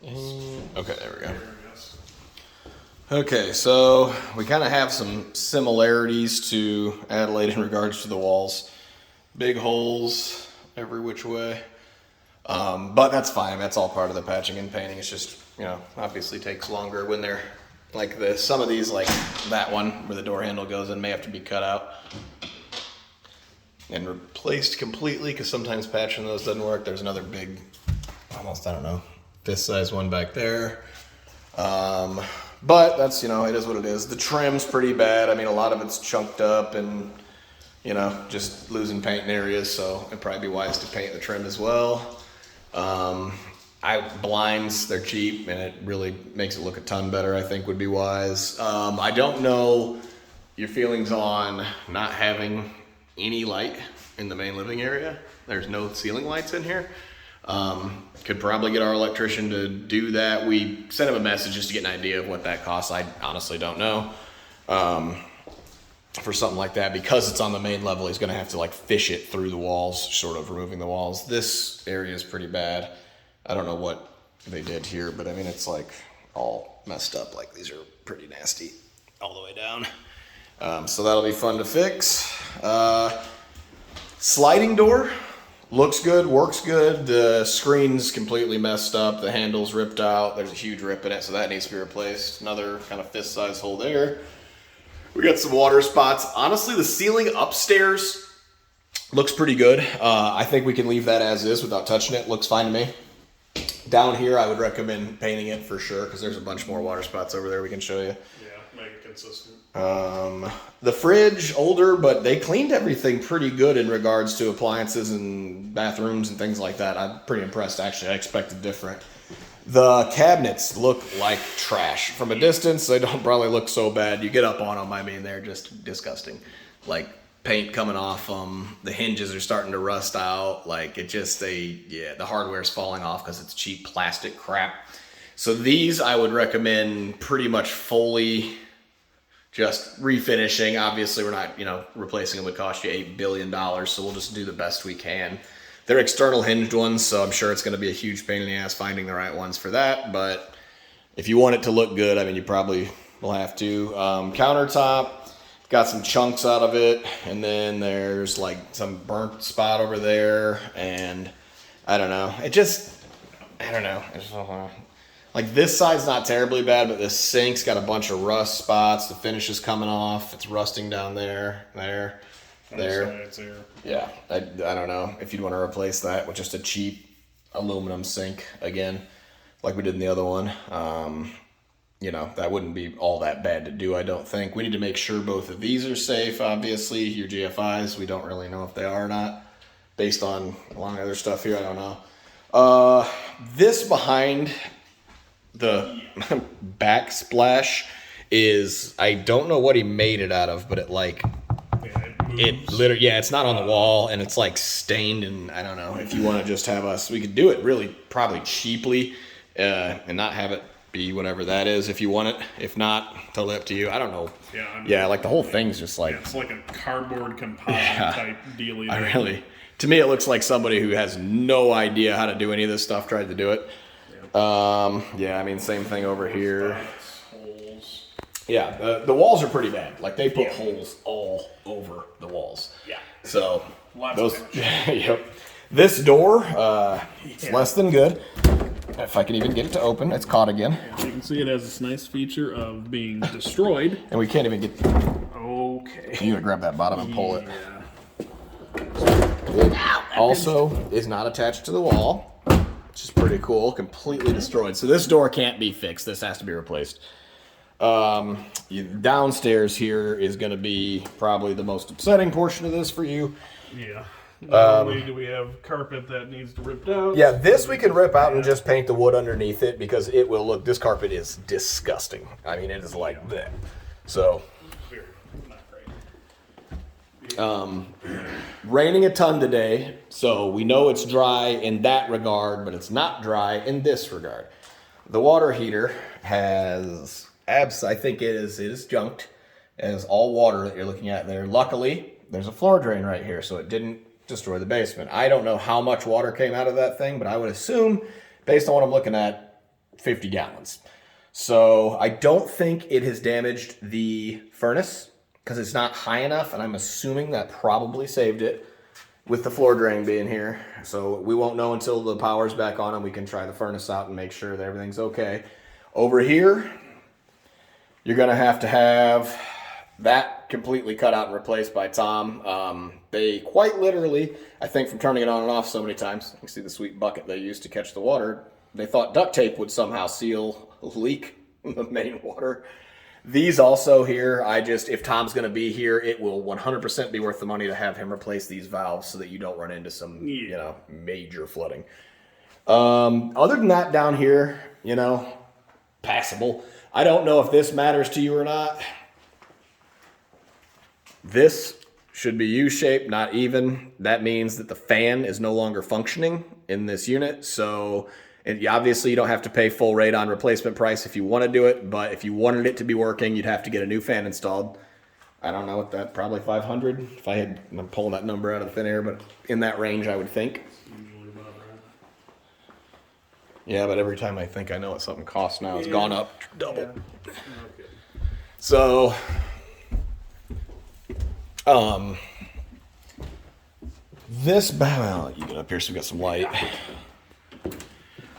Okay, there we go. Okay, so we kind of have some similarities to Adelaide in regards to the walls. Big holes every which way. But that's fine. That's all part of the patching and painting. It's just, obviously takes longer when they're like this. Some of these, like that one where the door handle goes in, may have to be cut out and replaced completely because sometimes patching those doesn't work. There's another big, almost, I don't know, fist size one back there. But that's, it is what it is. The trim's pretty bad. I mean, a lot of it's chunked up and, just losing paint in areas. So it'd probably be wise to paint the trim as well. Blinds, they're cheap and it really makes it look a ton better, I think would be wise. I don't know your feelings on not having any light in the main living area. There's no ceiling lights in here. Could probably get our electrician to do that. We sent him a message just to get an idea of what that costs. I honestly don't know. For something like that, because it's on the main level, he's going to have to fish it through the walls, sort of removing the walls. This area is pretty bad. I don't know what they did here, but I mean, it's all messed up. These are pretty nasty all the way down. So that'll be fun to fix. Sliding door looks good, works good. The screen's completely messed up. The handle's ripped out. There's a huge rip in it, so that needs to be replaced. Another kind of fist-sized hole there. We got some water spots. Honestly, the ceiling upstairs looks pretty good. I think we can leave that as is without touching it. Looks fine to me. Down here, I would recommend painting it for sure because there's a bunch more water spots over there we can show you. Yeah, make it consistent. The fridge, older, but they cleaned everything pretty good in regards to appliances and bathrooms and things like that. I'm pretty impressed, actually. I expected different. The cabinets look like trash. From a distance, they don't probably look so bad. You get up on them, I mean, they're just disgusting. Paint coming off them. The hinges are starting to rust out. The hardware's falling off because it's cheap plastic crap. So these I would recommend pretty much fully just refinishing. Obviously, we're not, replacing them would cost you $8 billion, so we'll just do the best we can. They're external hinged ones, so I'm sure it's going to be a huge pain in the ass finding the right ones for that. But if you want it to look good, I mean, you probably will have to. Countertop, got some chunks out of it, and then there's some burnt spot over there, and I don't know. I don't know. This side's not terribly bad, but this sink's got a bunch of rust spots. The finish is coming off. It's rusting down there. There. Yeah, I don't know if you'd want to replace that with just a cheap aluminum sink again, like we did in the other one. That wouldn't be all that bad to do, I don't think. We need to make sure both of these are safe, obviously. Your GFIs, we don't really know if they are or not. Based on a lot of other stuff here, I don't know. This behind the backsplash is, I don't know what he made it out of, but it literally, it's not on the wall, and it's stained, and I don't know if you want to just have us, we could do it really probably cheaply, and not have it be whatever that is if you want it. If not, totally up to you. I don't know. Yeah, the whole thing's just it's like a cardboard composite type dealie. To me, it looks like somebody who has no idea how to do any of this stuff tried to do it. I mean, same thing over here. Holes. Yeah, the walls are pretty bad. They put holes all over the walls. Yeah. So Lots yep. This door, it's less than good. If I can even get it to open, it's caught again. You can see it has this nice feature of being destroyed. And we can't even get. Okay. You gotta grab that bottom and pull it. Yeah. It also is not attached to the wall, which is pretty cool. Completely destroyed. So this door can't be fixed. This has to be replaced. Downstairs here is going to be probably the most upsetting portion of this for you. Yeah. Not only do we have carpet that needs to rip out. Yeah, this we can rip out and just paint the wood underneath it because it will look. This carpet is disgusting. I mean, it is like that. So. Raining a ton today, so we know it's dry in that regard, but it's not dry in this regard. The water heater has I think it is junked. It has all water that you're looking at there. Luckily, there's a floor drain right here, so it didn't destroy the basement. I don't know how much water came out of that thing, but I would assume, based on what I'm looking at, 50 gallons. So I don't think it has damaged the furnace because it's not high enough, and I'm assuming that probably saved it with the floor drain being here. So we won't know until the power's back on and we can try the furnace out and make sure that everything's okay. Over here, you're gonna have to have that completely cut out and replaced by Tom. They quite literally, I think from turning it on and off so many times, you can see the sweet bucket they used to catch the water, they thought duct tape would somehow seal a leak in the main water. These also here, if Tom's going to be here, it will 100% be worth the money to have him replace these valves so that you don't run into some, major flooding. Other than that, down here, passable. I don't know if this matters to you or not. This should be U-shaped, not even. That means that the fan is no longer functioning in this unit. So obviously you don't have to pay full rate on replacement price if you want to do it, but if you wanted it to be working, you'd have to get a new fan installed. I don't know what that, probably 500 if I'm pulling that number out of the thin air, but in that range I would think. Usually about that. Yeah, but every time I think I know what something costs now, it's gone up double. Yeah. Okay. So, well, you get up here so we got some light.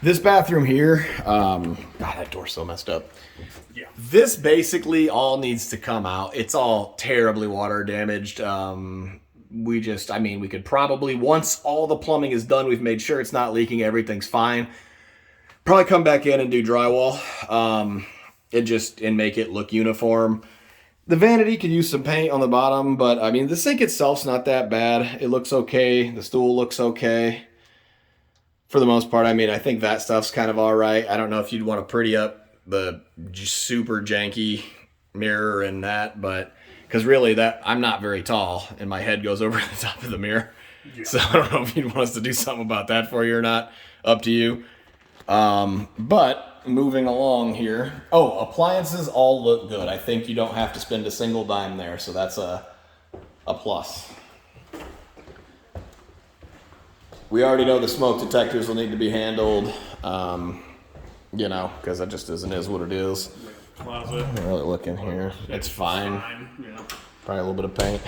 This bathroom here, God, that door's so messed up. Yeah. This basically all needs to come out. It's all terribly water damaged. We could probably, once all the plumbing is done, we've made sure it's not leaking, everything's fine. Probably come back in and do drywall, and make it look uniform. The vanity could use some paint on the bottom, but the sink itself's not that bad. It looks okay. The stool looks okay. For the most part, I think that stuff's kind of all right. I don't know if you'd want to pretty up the super janky mirror and that, but because really I'm not very tall and my head goes over the top of the mirror. Yeah. So I don't know if you'd want us to do something about that for you or not. Up to you. But moving along here. Oh, appliances all look good. I think you don't have to spend a single dime there, so that's a plus. We already know the smoke detectors will need to be handled, because that just is what it is. Closet. I don't really look in here. It's fine. Yeah. Probably a little bit of paint.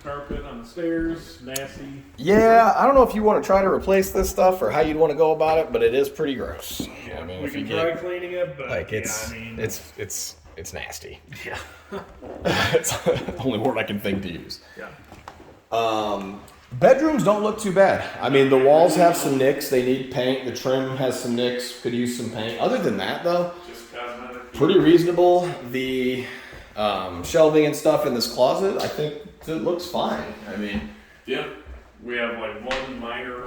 Carpet on the stairs, nasty. Yeah, I don't know if you want to try to replace this stuff or how you'd want to go about it, but it is pretty gross. Yeah, we can try cleaning it, but it's nasty. Yeah. It's the only word I can think to use. Yeah. Bedrooms don't look too bad. The walls have some nicks. They need paint. The trim has some nicks. Could use some paint. Other than that, though, just cosmetic. Pretty reasonable. The shelving and stuff in this closet, I think it looks fine. Yeah. We have one minor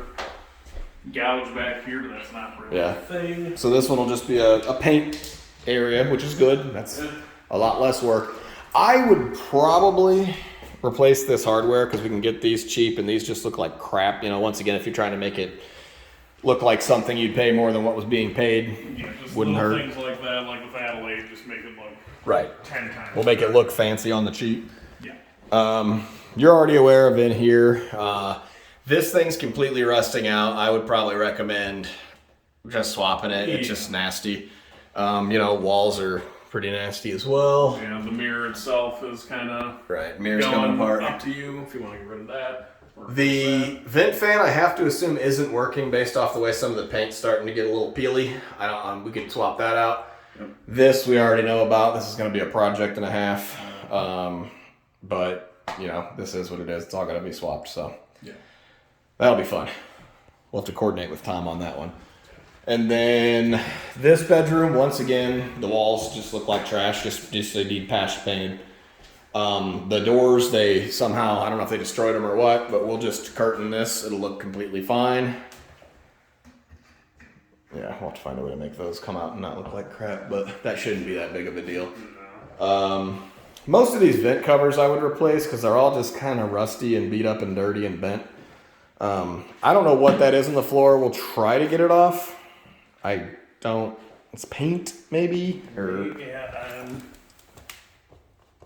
gouge back here, but that's not really a thing. So this one will just be a paint area, which is good. That's a lot less work. I would probably replace this hardware because we can get these cheap and these just look like crap. Once again, if you're trying to make it look like something you'd pay more than what was being paid, just wouldn't hurt. Things like that, like with Adelaide, just make it look right. 10 times. We'll make it look fancy on the cheap. Yeah. You're already aware of in here. This thing's completely rusting out. I would probably recommend just swapping it. It's just nasty. Walls are pretty nasty as well. Yeah, the mirror itself is kind of mirror's coming apart. Up to you if you want to get rid of that. The vent fan, I have to assume, isn't working based off the way some of the paint's starting to get a little peely. We could swap that out. Yep. This we already know about. This is going to be a project and a half. But this is what it is. It's all going to be swapped. So that'll be fun. We'll have to coordinate with Tom on that one. And then this bedroom, once again, the walls just look like trash. Just they need patch painted. The doors, they somehow, I don't know if they destroyed them or what, but we'll just curtain this. It'll look completely fine. Yeah, we'll have to find a way to make those come out and not look like crap, but that shouldn't be that big of a deal. Most of these vent covers I would replace because they're all just kind of rusty and beat up and dirty and bent. I don't know what that is on the floor. We'll try to get it off. It's paint maybe? Or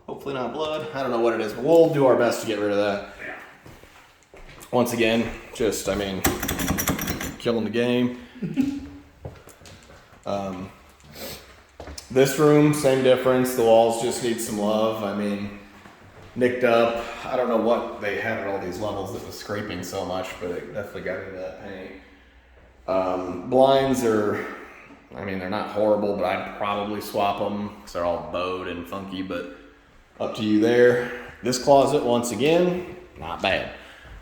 hopefully not blood. I don't know what it is, but we'll do our best to get rid of that. Yeah. Once again, killing the game. This room, same difference. The walls just need some love. I mean, nicked up. I don't know what they had at all these levels that was scraping so much, but it definitely got into that paint. Blinds are, I mean, they're not horrible, but I'd probably swap them because they're all bowed and funky, but up to you there. This closet, once again, not bad.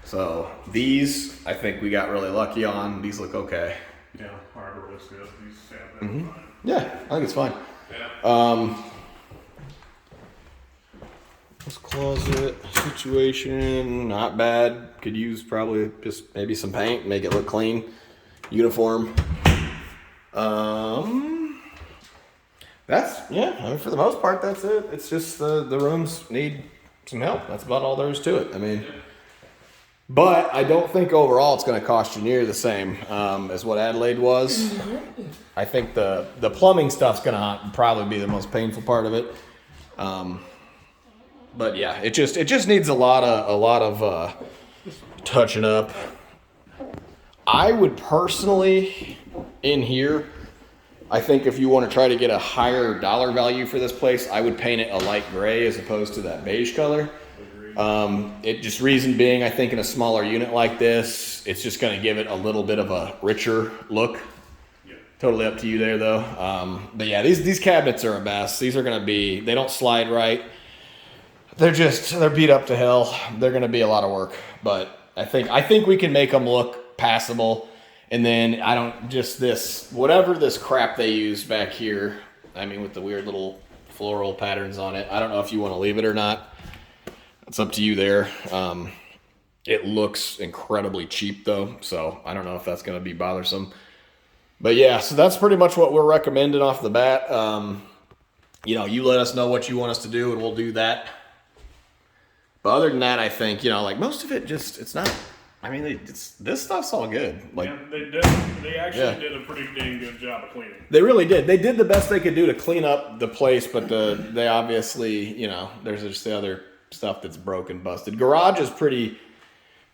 So these, I think we got really lucky on. These look okay. Yeah, hardware looks good. These fine. Yeah, I think it's fine. Yeah. This closet situation, not bad. Could use probably just maybe some paint, make it look clean, uniform. That's, yeah, I mean, for the most part, that's it. It's just the rooms need some help. That's about all there is to it. I mean, but I don't think overall it's going to cost you near the same as what Adelaide was. I think the plumbing stuff's going to probably be the most painful part of it. But yeah, it just needs a lot of touching up. I would personally, in here, I think if you want to try to get a higher dollar value for this place, I would paint it a light gray as opposed to that beige color. It just reason being, I think in a smaller unit like this, it's just going to give it a little bit of a richer look. Yeah. Totally up to you there though. But yeah, these cabinets are a mess. These are going to be, they don't slide right. They're beat up to hell. They're going to be a lot of work, but I think we can make them look passable. And then whatever this crap they use back here, I mean, with the weird little floral patterns on it, I don't know if you want to leave it or not. It's up to you there. It looks incredibly cheap though, so I don't know if that's going to be bothersome. But yeah, so that's pretty much what we're recommending off the bat. You let us know what you want us to do and we'll do that. But other than that, I think, like most of it it's not, I mean, this stuff's all good. Like, yeah, they actually did a pretty dang good job of cleaning. They really did. They did the best they could do to clean up the place, but they obviously, there's just the other stuff that's broken, busted. Garage is pretty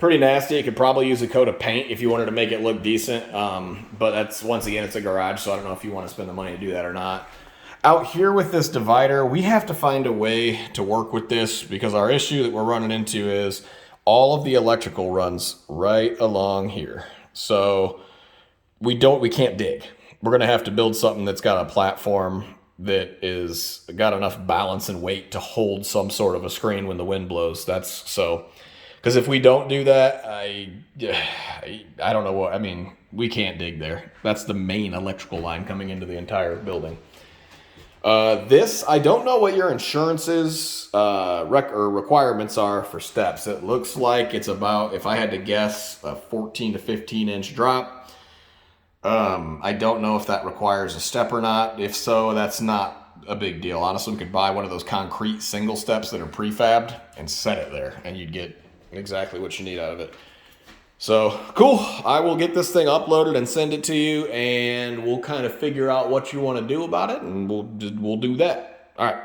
nasty. It could probably use a coat of paint if you wanted to make it look decent. But that's, once again, it's a garage, so I don't know if you want to spend the money to do that or not. Out here with this divider, we have to find a way to work with this because our issue that we're running into is all of the electrical runs right along here. So we can't dig. We're going to have to build something that's got a platform that is got enough balance and weight to hold some sort of a screen when the wind blows. Because if we don't do that, I don't know what, I mean, we can't dig there. That's the main electrical line coming into the entire building. I don't know what your insurance's requirements are for steps. It looks like it's about, if I had to guess, a 14 to 15 inch drop. I don't know if that requires a step or not. If so, that's not a big deal. Honestly, we could buy one of those concrete single steps that are prefabbed and set it there, and you'd get exactly what you need out of it. So, cool. I will get this thing uploaded and send it to you, and we'll kind of figure out what you want to do about it, and we'll do that. All right.